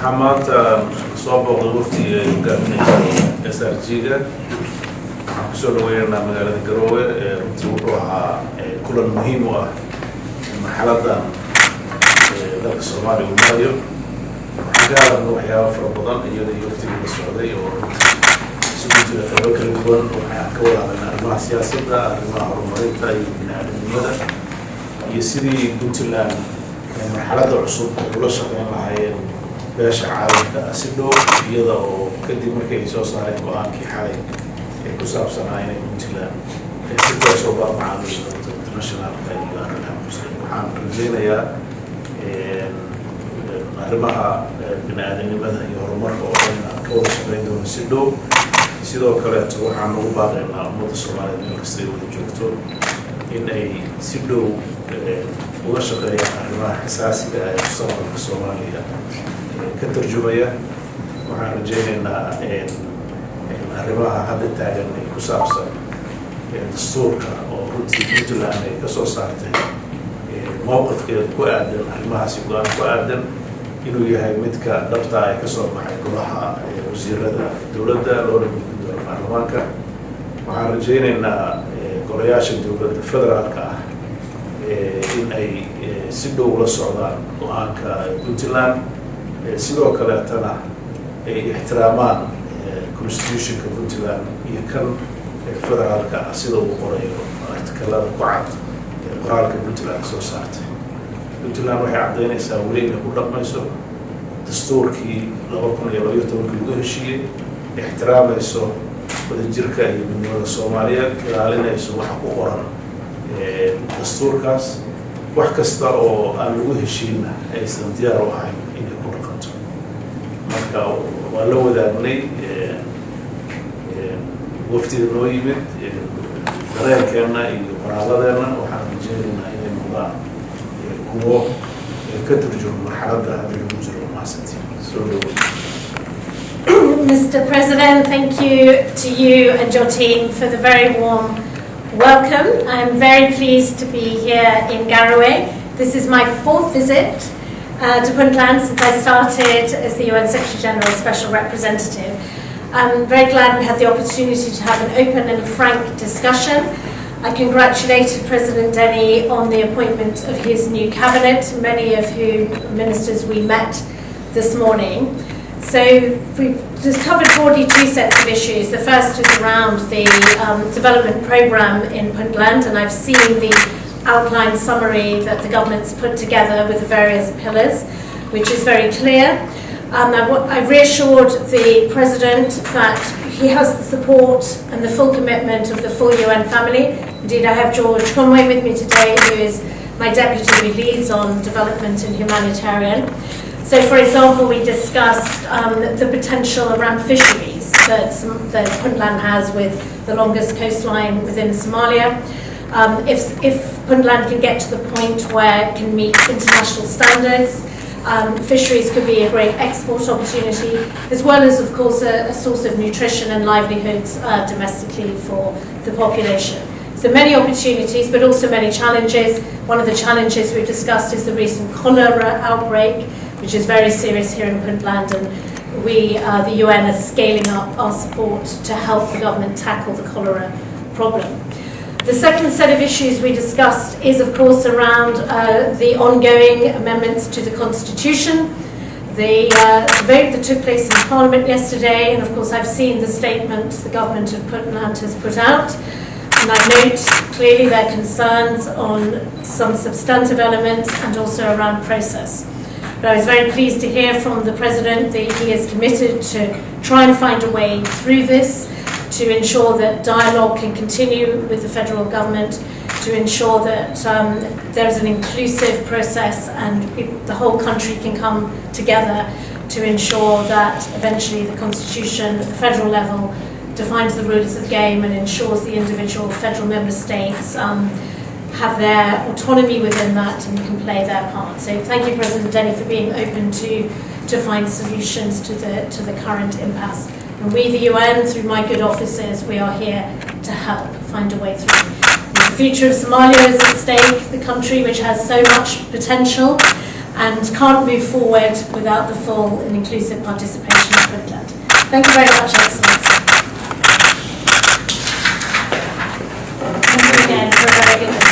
waxaa maanta soo booqday wafdiga ay hogaaminaysa SRG-ga. waxaan kusoo dhaweynaynaa magaalada Garowe. runtii wuxuu ahaa kulan muhiim u ah marxaladan dalka Soomaaliya uu marayo. waxaan ka hadalnay waxyaabo fara badan iyada iyo wafdiga la socday oo isugu jira qaybo kala duwan. waxaan ka wada hadalnay arrimaha siyaasadda, arrimaha horumarinta iyo bini'aadanimada, iyo sidii Puntland marxaladda cusub ula shaqeyn lahaayeen beesha caalamka si dhow, iyada oo kadib markii ay soo saareen go'aankii xalay ee ku saabsanaa inay Puntland si toos uga macaamiisho internationalka iyo arrimaha muslim. waxaan rajaynayaa arrimaha bini'aadanimada iyo horumarka oo dhan aan ka wada shaqeyn doono si dhow. sidoo kaleeto waxaan ugu baaqaynaa ummadda Soomaaliyeed meel kasta ay wada joogto in ay si dhow uga shaqeeyaan arrimaha xasaasiga ah ee mustaqbalka Soomaaliya ka tarjumaya. waxaan rajaynaynaa arrimaha hadda taagan ee ku saabsan dastuurka oo runtii Puntland ay ka soo saartay mowqifkeeda ku aadan arrimahaasi go'aan ku aadan inuu yahay midka dhabta ay ka soo baxay golaha wasiirada dowladda loona gudbin doono baarlamaanka. waxaan rajaynaynaa golayaasha dowladda federaalka ah in ay si dhow ula socdaan go'aanka Puntland, sidoo kaleetana ay ixtiraamaan constitutionka Puntland iyo kan federaalka ah sida uu qorayo artikalada ku cad qoraalka Puntland soo saartay. Puntland waxay caddaynaysaa weli inay ku dhaqmayso dastuurkii 2012 lagu heshiiyey, ixtiraamayso wadajirka iyo midnimada Soomaaliyeed, ilaalinayso waxa ku qoran dastuurkaas. wax kasta oo aan lagu heshiinna aysan diyaar u ahayn inay ku dhaqanto. marka waa la wadaagnay waftiga noo yimid dareenkeenna iyo qoraaladeenna. waxaan rajaynaynaa inay noqdaan kuwo ka turjuma marxaladda hadda lagu jiro. mahadsantiin. soo dhawow. Mr. President, thank you to you and your team for the very warm welcome. I'm very pleased to be here in Garowe. This is my 4th visit to Puntland since I started as the UN Secretary General Special Representative. I'm very glad we had the opportunity to have an open and frank discussion. I congratulated President Denny on the appointment of his new cabinet, many of whom ministers we met this morning. So we've just covered broadly 2 sets of issues. The first is around the development programme in Puntland, and I've seen the outline summary that the government's put together with the various pillars, which is very clear. I reassured the President that he has the support and the full commitment of the full UN family. Indeed, I have George Conway with me today, who is my deputy who leads on development and humanitarian. So, for example, we discussed the potential around fisheries that Puntland has with the longest coastline within Somalia. If Puntland can get to the point where it can meet international standards, fisheries could be a great export opportunity, as well as, of course, a source of nutrition and livelihoods domestically for the population. So many opportunities, but also many challenges. One of the challenges we've discussed is the recent cholera outbreak, which is very serious here in Puntland, and we, the UN, are scaling up our support to help the government tackle the cholera problem. The second set of issues we discussed is, of course, around the ongoing amendments to the Constitution. The vote that took place in Parliament yesterday, and of course I've seen the statement the government of Puntland has put out, and I note clearly their concerns on some substantive elements and also around process. But I was very pleased to hear from the President that he is committed to try and find a way through this, to ensure that dialogue can continue with the federal government, to ensure that there is an inclusive process and the whole country can come together to ensure that eventually the Constitution at the federal level defines the rules of the game and ensures the individual federal member states have their autonomy within that and can play their part. So thank you, President Denny, for being open to find solutions to the current impasse. And we, the UN, through my good officers, we are here to help find a way through. The future of Somalia is at stake, the country which has so much potential, and can't move forward without the full and inclusive participation of Puntland. Thank you very much, Excellency. Thank you again for a very good